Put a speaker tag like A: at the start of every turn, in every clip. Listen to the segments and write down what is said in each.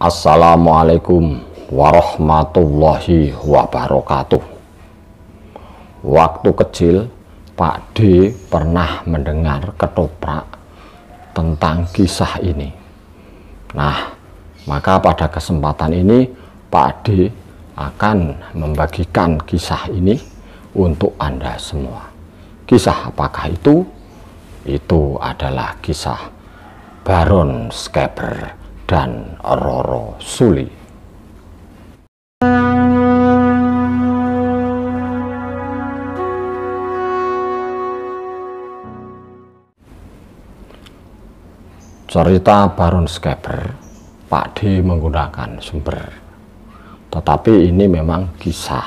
A: Assalamualaikum warahmatullahi wabarakatuh. Waktu kecil, Pak D pernah mendengar ketoprak tentang kisah ini. Nah, maka pada kesempatan ini Pak D akan membagikan kisah ini untuk Anda semua. Kisah apakah itu? Itu adalah kisah Baron Schäfer dan Roro Suli. Cerita Baron Schäfer, Pak D menggunakan sumber, tetapi ini memang kisah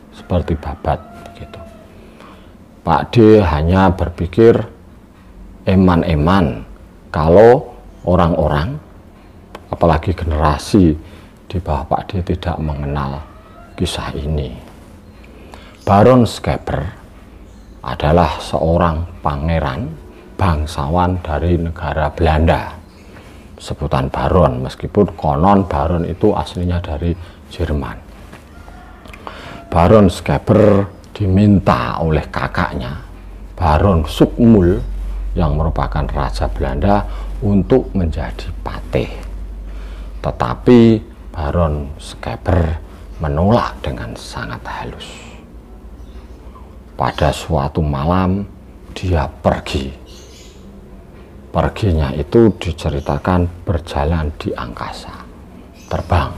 A: seperti babat gitu. Pak D hanya berpikir eman-eman kalau orang-orang, apalagi generasi di bawah Pak D, tidak mengenal kisah ini. Baron Schäfer adalah seorang pangeran bangsawan dari negara Belanda. Sebutan Baron, meskipun konon Baron itu aslinya dari Jerman. Baron Schäfer diminta oleh kakaknya, Baron Soekmul, yang merupakan raja Belanda, untuk menjadi patih. Tetapi Baron Schäfer menolak dengan sangat halus. Pada suatu malam dia pergi. Perginya itu diceritakan berjalan di angkasa, terbang.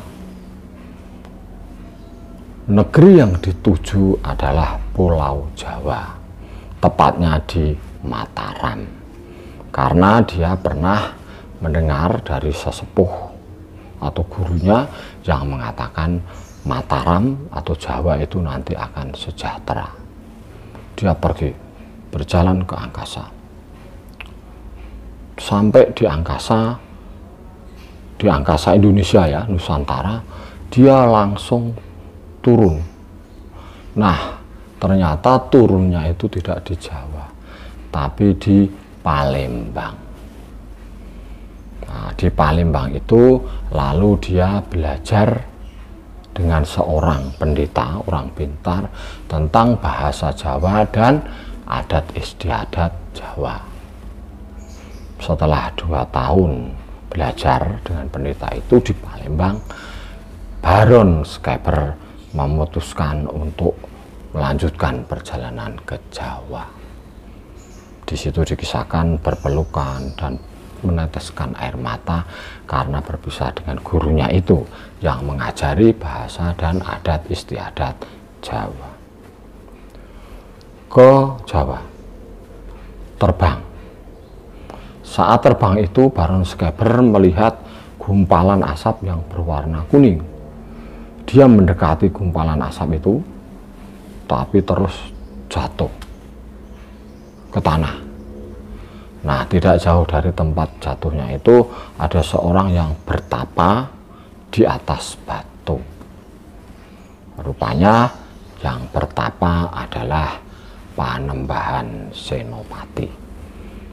A: Negeri yang dituju adalah Pulau Jawa, tepatnya di Mataram, karena dia pernah mendengar dari sesepuh atau gurunya yang mengatakan Mataram atau Jawa itu nanti akan sejahtera. Dia pergi berjalan ke angkasa. Sampai di angkasa Indonesia ya, Nusantara, dia langsung turun. Nah, ternyata turunnya itu tidak di Jawa, tapi di Palembang. Nah, di Palembang itu lalu dia belajar dengan seorang pendeta, orang pintar, tentang bahasa Jawa dan adat istiadat Jawa. Setelah 2 tahun belajar dengan pendeta itu di Palembang, Baron Schäfer memutuskan untuk melanjutkan perjalanan ke Jawa. Di situ dikisahkan berpelukan dan meneteskan air mata karena berpisah dengan gurunya itu yang mengajari bahasa dan adat istiadat Jawa. Ke Jawa, terbang. Saat terbang itu Baron Schäfer melihat gumpalan asap yang berwarna kuning. Dia mendekati gumpalan asap itu, tapi terus jatuh ke tanah. Nah, tidak jauh dari tempat jatuhnya itu ada seorang yang bertapa di atas batu. Rupanya yang bertapa adalah Panembahan Senopati.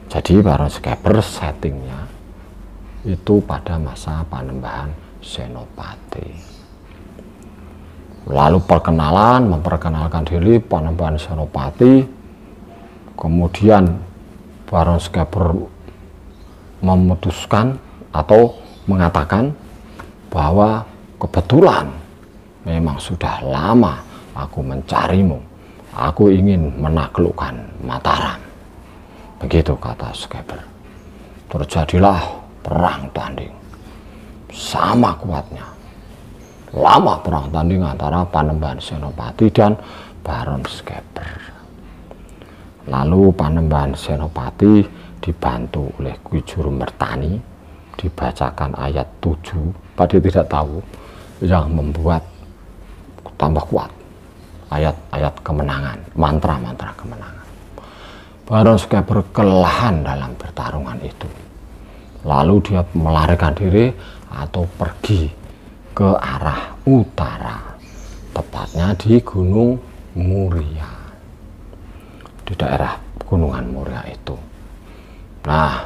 A: Jadi Baron Schäfer settingnya itu pada masa Panembahan Senopati. Lalu memperkenalkan diri Panembahan Senopati. Kemudian Baron Schäfer memutuskan atau mengatakan bahwa kebetulan memang sudah lama aku mencarimu. Aku ingin menaklukkan Mataram. Begitu kata Schäfer. Terjadilah perang tanding. Sama kuatnya. Lama perang tanding antara Panembahan Senopati dan Baron Schäfer. Lalu Panembahan Senopati dibantu oleh Ki Juru Mertani, dibacakan ayat 7. Padahal tidak tahu yang membuat tambah kuat. Ayat-ayat kemenangan, mantra-mantra kemenangan. Baron Schäfer kelelahan dalam pertarungan itu. Lalu dia melarikan diri atau pergi ke arah utara, tepatnya di Gunung Muria, di daerah Gunungan Muria itu. Nah,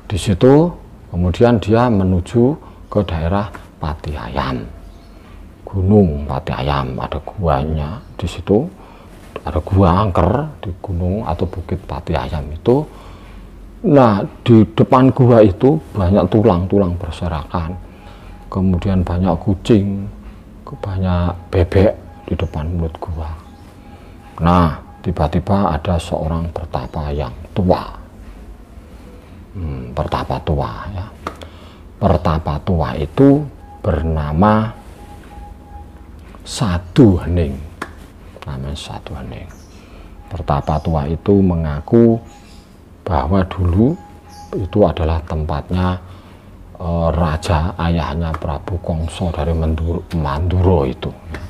A: di situ kemudian dia menuju ke daerah Pati Ayam, Gunung Pati Ayam, ada guanya di situ, ada gua angker di gunung atau bukit Pati Ayam itu. Nah, di depan gua itu banyak tulang-tulang berserakan, kemudian banyak kucing, banyak bebek di depan mulut gua. Nah, tiba-tiba ada seorang pertapa yang tua, pertapa tua ya. Pertapa tua itu bernama Sadu Hening, namanya Sadu Hening. Pertapa tua itu mengaku bahwa dulu itu adalah tempatnya raja, ayahnya Prabu Kongso dari Manduro itu ya.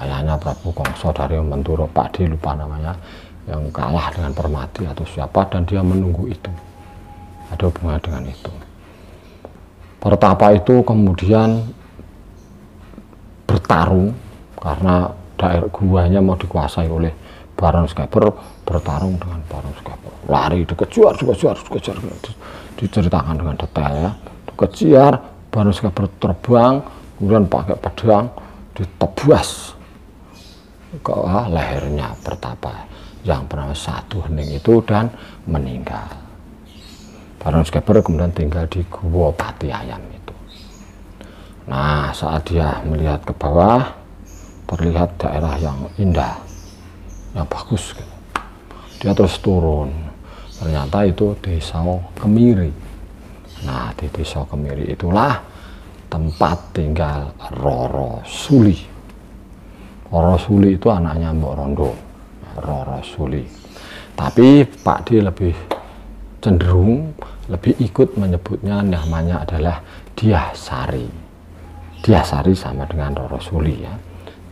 A: Ayahnya Prabu Kongso dari Manduro, Pak D lupa namanya, yang kalah dengan Permati atau siapa, dan dia menunggu itu, ada hubungan dengan itu. Pertapa itu kemudian bertarung karena daerah guanya mau dikuasai oleh Baron Skeper, bertarung dengan Baron Skeper, lari dikejar, diceritakan dengan detail ya, dikejar, Baron Skeper terbang, kemudian pakai pedang ditebas ke lehernya pertapa yang bernama Sadu Hening itu dan meninggal. Baron Skeper kemudian tinggal di Gua Pati Ayam itu. Nah, saat dia melihat ke bawah, terlihat daerah yang indah, yang bagus gitu. Dia terus turun, ternyata itu Desa Kemiri. Nah, di Desa Kemiri itulah tempat tinggal Roro Suli. Roro Suli itu anaknya Mbok Rondo, Roro Suli. Tapi Pak D lebih cenderung, lebih ikut menyebutnya namanya adalah Dyah Sari. Dyah Sari sama dengan Roro Suli ya,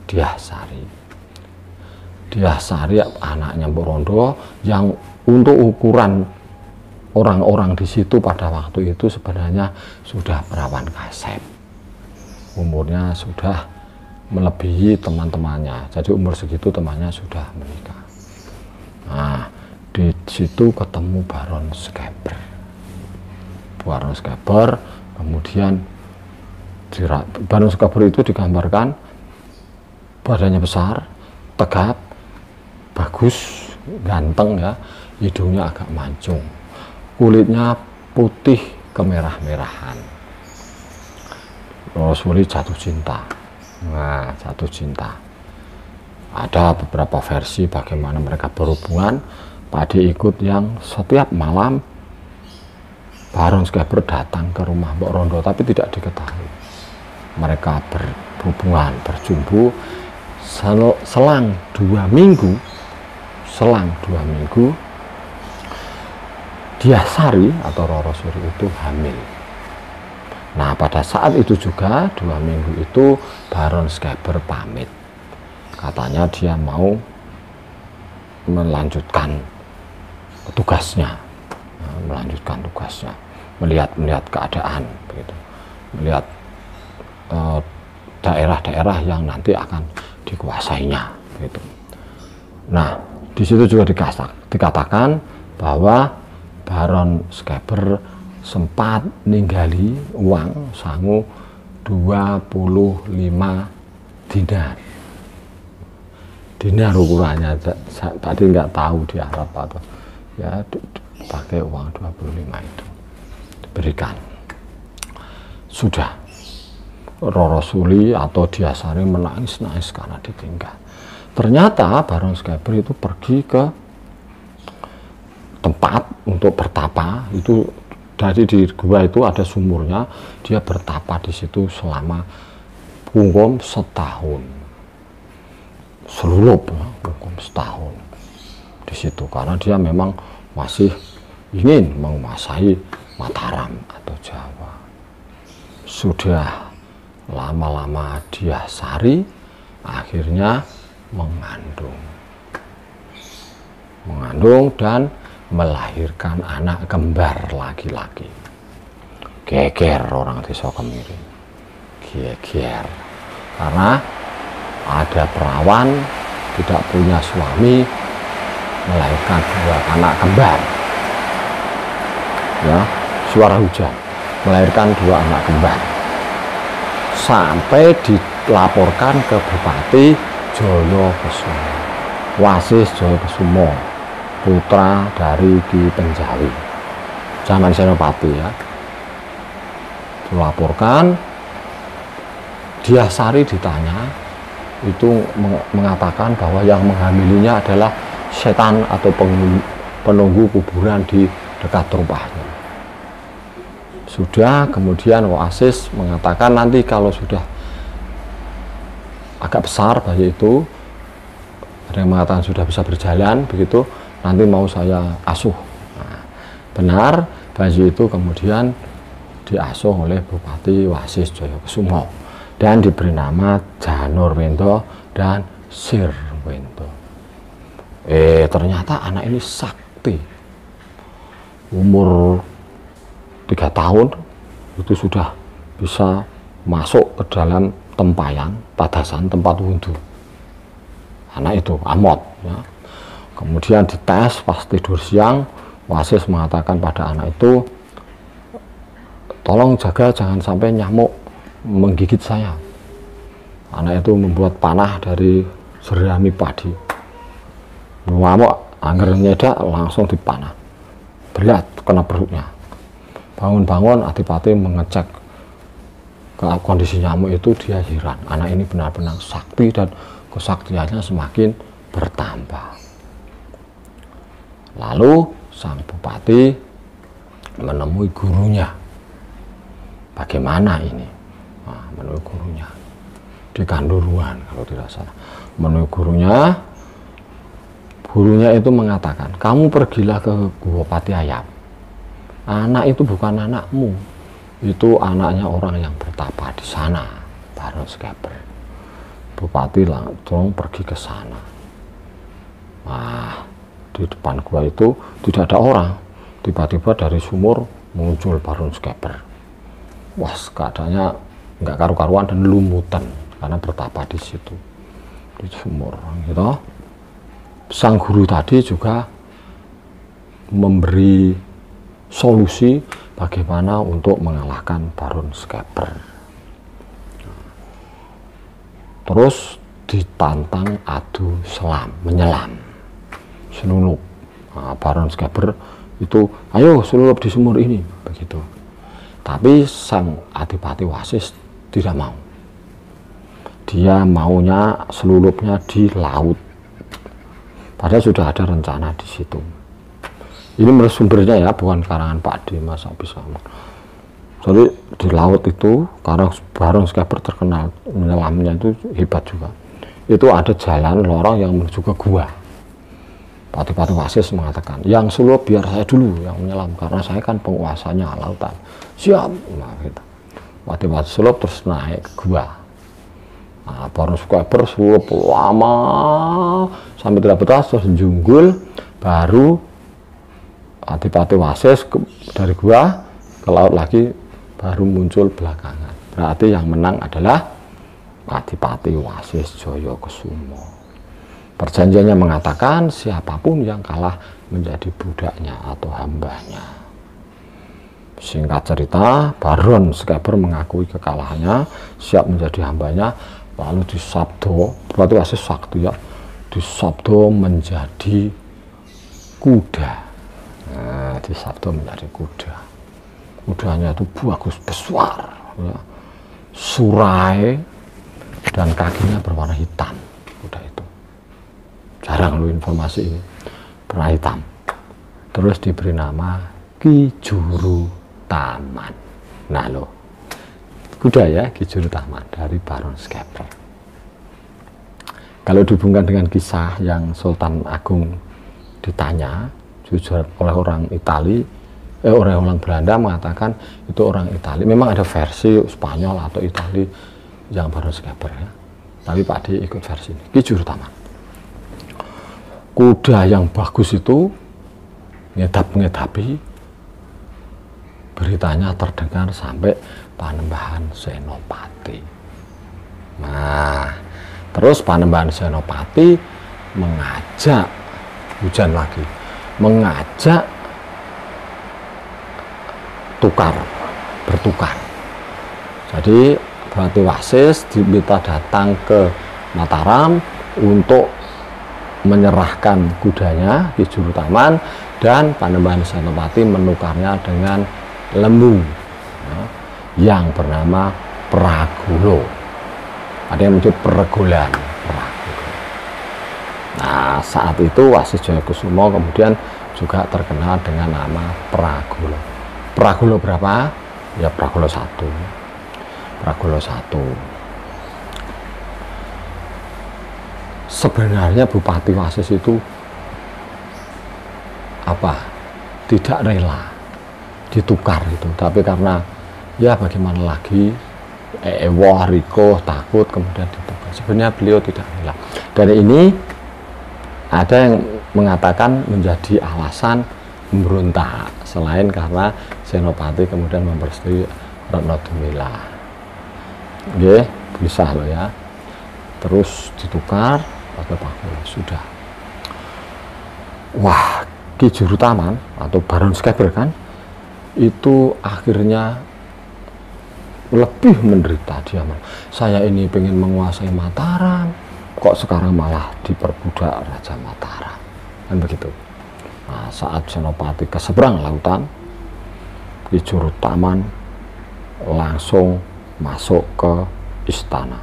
A: Dyah Sari. Dyah Sari anaknya Mbok Rondo yang untuk ukuran orang-orang di situ pada waktu itu sebenarnya sudah perawan kasep. Umurnya sudah melebihi teman-temannya. Jadi umur segitu temannya sudah menikah. Nah, di situ ketemu Baron Skeper. Baron Skeper kemudian Baron Skeper itu digambarkan badannya besar, tegap, bagus, ganteng ya, hidungnya agak mancung, kulitnya putih kemerah-merahan. Rasulullah jatuh cinta. Nah, jatuh cinta. Ada beberapa versi bagaimana mereka berhubungan. Pak D ikut yang setiap malam Baron Skeper datang ke rumah Mbok Rondo, tapi tidak diketahui. Mereka berhubungan, berjumpa selang 2 minggu. Selang 2 minggu, Dyah Sari atau Roro Suri itu hamil. Nah, pada saat itu juga 2 minggu itu Baron Skeper pamit. Katanya dia mau melanjutkan tugasnya, melihat keadaan, begitu, melihat daerah-daerah yang nanti akan dikuasainya, begitu. Nah, di situ juga dikatakan bahwa Baron Skeper sempat ninggali uang sangu 25 dinar. Dinar ukurannya, tadi nggak tahu di Arab atau ya, pakai uang 25 itu diberikan. Sudah, Roro Suli atau Dyah Sari menangis-nangis karena ditinggal. Ternyata Baron Skeper itu pergi ke tempat untuk bertapa. Itu dari di gua itu ada sumurnya, dia bertapa di situ selama hukum setahun, selulup ya, hukum setahun di situ, karena dia memang masih ingin menguasai Mataram atau Jawa. Sudah lama-lama Dyah Sari akhirnya mengandung dan melahirkan anak kembar laki-laki. Geger orang Desa Kemiri, geger, karena ada perawan tidak punya suami melahirkan 2 anak kembar. Ya, suara hujan, melahirkan 2 anak kembar. Sampai dilaporkan ke Bupati Jayakusumo, Wasis Jayakusumo, putra dari Ki Penjawi, zaman Senopati ya. Dilaporkan, Dyasari ditanya, itu mengatakan bahwa yang menghamilinya adalah setan atau penunggu kuburan di dekat rumahnya. Sudah, kemudian Wasis mengatakan nanti kalau sudah agak besar bayi itu, ada yang mengatakan sudah bisa berjalan begitu, nanti mau saya asuh. Nah, benar, bayi itu kemudian diasuh oleh Bupati Wasis Jayakusumo dan diberi nama Janurwento dan Sirwento. Ternyata anak ini sakti. Umur 3 tahun itu sudah bisa masuk ke dalam tempayan, padasan tempat wudhu. Anak itu amot ya. Kemudian dites pas tidur siang, Wasis mengatakan pada anak itu, tolong jaga jangan sampai nyamuk menggigit saya. Anak itu membuat panah dari jerami padi. Nyamuk angger nyedak langsung dipanah. Berat kena perutnya. Bangun-bangun Adipati mengecek ke kondisi nyamuk itu, dia heran. Anak ini benar-benar sakti dan kesaktiannya semakin bertambah. Lalu sang bupati menemui gurunya. Bagaimana ini? Nah, menemui gurunya di Kanduruan kalau tidak salah. Menemui gurunya, gurunya itu mengatakan, kamu pergilah ke Gua Pati Ayam. Anak itu bukan anakmu, itu anaknya orang yang bertapa di sana, Baron Skeper. Bupati langsung pergi ke sana. Nah, di depan gua itu tidak ada orang. Tiba-tiba dari sumur muncul Baron Skeper. Wah, keadaannya nggak karu-karuan dan lumutan karena bertapa di situ, di sumur. Gitu. Sang guru tadi juga memberi solusi bagaimana untuk mengalahkan Baron Skeper. Terus ditantang adu selam, menyelam, selulup. Nah, Baron Skeper itu, ayo selulup di sumur ini, begitu. Tapi sang Adipati Wasis tidak mau. Dia maunya selulupnya di laut. Padahal sudah ada rencana di situ. Ini sumbernya ya, bukan karangan Pak D, masa bisa. Jadi di laut itu, karena Baron Skeper terkenal menyelamnya itu hebat juga. Itu ada jalan lorong yang menuju ke gua. Adipati Wasis mengatakan, yang selulup biar saya dulu yang menyelam, karena saya kan penguasanya lautan. Siap. Nah, gitu. Adipati selulup terus naik ke gua. Nah, Baron Skeper selulup lama sampai tidak betah, terus junggul, baru Adipati Wasis dari gua ke laut lagi, baru muncul belakangan. Berarti yang menang adalah Adipati Wasis Jayakusumo. Perjanjiannya mengatakan siapapun yang kalah menjadi budaknya atau hambanya. Singkat cerita, Baron Skeper mengakui kekalahannya, siap menjadi hambanya, lalu disabdo, berarti Wasis sakti ya, disabdo menjadi kuda. Nah, disabdo menjadi kuda. Kudanya itu bagus, besar ya, surai, dan kakinya berwarna hitam. Kuda itu jarang lo informasi ini, berwarna hitam. Terus diberi nama Ki Juru Taman. Nah lo, kuda ya, Ki Juru Taman dari Baron Skeper. Kalau dihubungkan dengan kisah yang Sultan Agung ditanya jujur oleh orang Itali, orang Belanda mengatakan itu orang Itali. Memang ada versi Spanyol atau Itali yang Baron Skeper ya. Tapi Pak D ikut versi ini, Ki Juru Taman. Kuda yang bagus itu ngedap-ngedapi, beritanya terdengar sampai Panembahan Senopati. Nah, terus Panembahan Senopati mengajak, hujan lagi, mengajak tukar bertukar. Jadi Bupati Wasis diminta datang ke Mataram untuk menyerahkan kudanya Ki Jurutaman, dan Panembahan Senopati menukarnya dengan lembu yang bernama Pragulo. Ada yang menyebut Pergulan. Nah, saat itu Wasis Jayakusumo kemudian juga terkenal dengan nama Pragulo. Pragulo berapa? Ya Pragulo 1. Pragulo 1. Sebenarnya Bupati Wasis itu tidak rela ditukar itu, tapi karena ya bagaimana lagi, ewah, riko, takut, kemudian ditukar. Sebenarnya beliau tidak rela. Dari ini ada yang mengatakan menjadi alasan memberontak, selain karena Senopati kemudian mempersetujui Retno Dumila. Oke, bisa loh ya. Terus ditukar pakai Pragulo, sudah. Wah, Ki Jurutaman atau Baron Skeber kan itu akhirnya lebih menderita. Dia, saya ini pengen menguasai Mataram, kok sekarang malah diperbudak Raja Mataram, kan begitu. Nah, saat Senopati ke seberang lautan, Ki Jurutaman langsung masuk ke istana.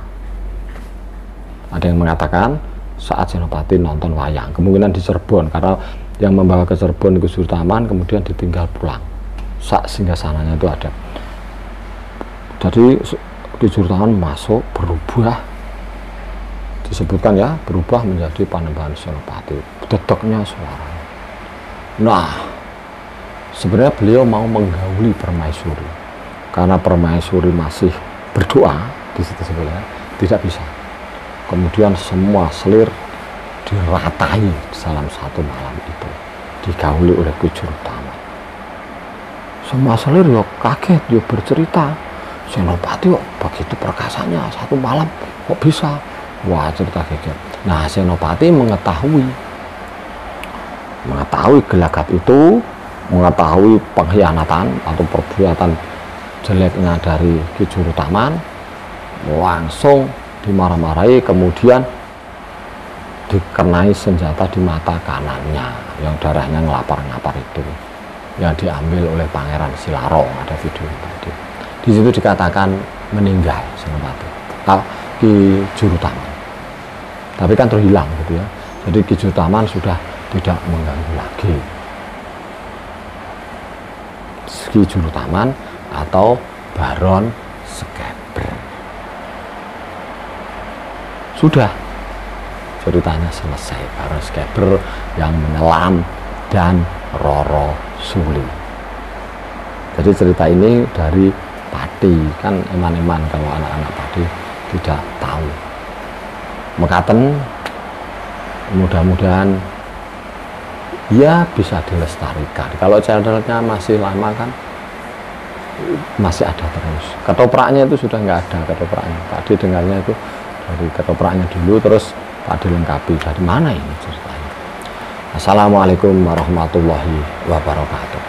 A: Ada yang mengatakan saat Senopati nonton wayang, kemungkinan di Cirebon, karena yang membawa ke Cirebon Ki Jurutaman kemudian ditinggal pulang saat singgasananya itu ada. Jadi Ki Jurutaman masuk, berubah, disebutkan ya, berubah menjadi Panembahan Senopati. Dedeknya suaranya. Nah, sebenarnya beliau mau menggauli Permaisuri, karena Permaisuri masih berdoa di situ sebenarnya, tidak bisa. Kemudian semua selir diratai dalam satu malam itu, digauli oleh Ki Jurutaman. Semua selir yo kaget, yo bercerita, Senopati kok begitu perkasanya satu malam kok bisa. Wah, cerita geger. Nah, Senopati mengetahui gelagat itu, mengetahui pengkhianatan atau perbuatan jeleknya dari Ki Jurutaman, langsung dimarah-marahi, kemudian dikenai senjata di mata kanannya yang darahnya ngelapar-ngapar itu, yang diambil oleh Pangeran Silaro. Ada video tadi. Di situ dikatakan meninggal Senopati Ki Jurutaman, tapi kan terhilang gitu ya. Jadi Ki Jurutaman sudah tidak mengganggu lagi. Ki Jurutaman atau Baron Skeber. Sudah, ceritanya selesai. Baron Skeber yang menyelam dan Roro Suli. Jadi cerita ini dari Pati, kan eman-eman kalau anak-anak Pati tidak tahu. Mekaten, mudah-mudahan ya bisa dilestarikan. Kalau channelnya masih lama kan masih ada terus. Ketopraknya itu sudah nggak ada ketopraknya. Tadi dengarnya itu dari ketopraknya dulu, terus Pak dilengkapi. Dari mana ini ceritanya? Assalamualaikum warahmatullahi wabarakatuh.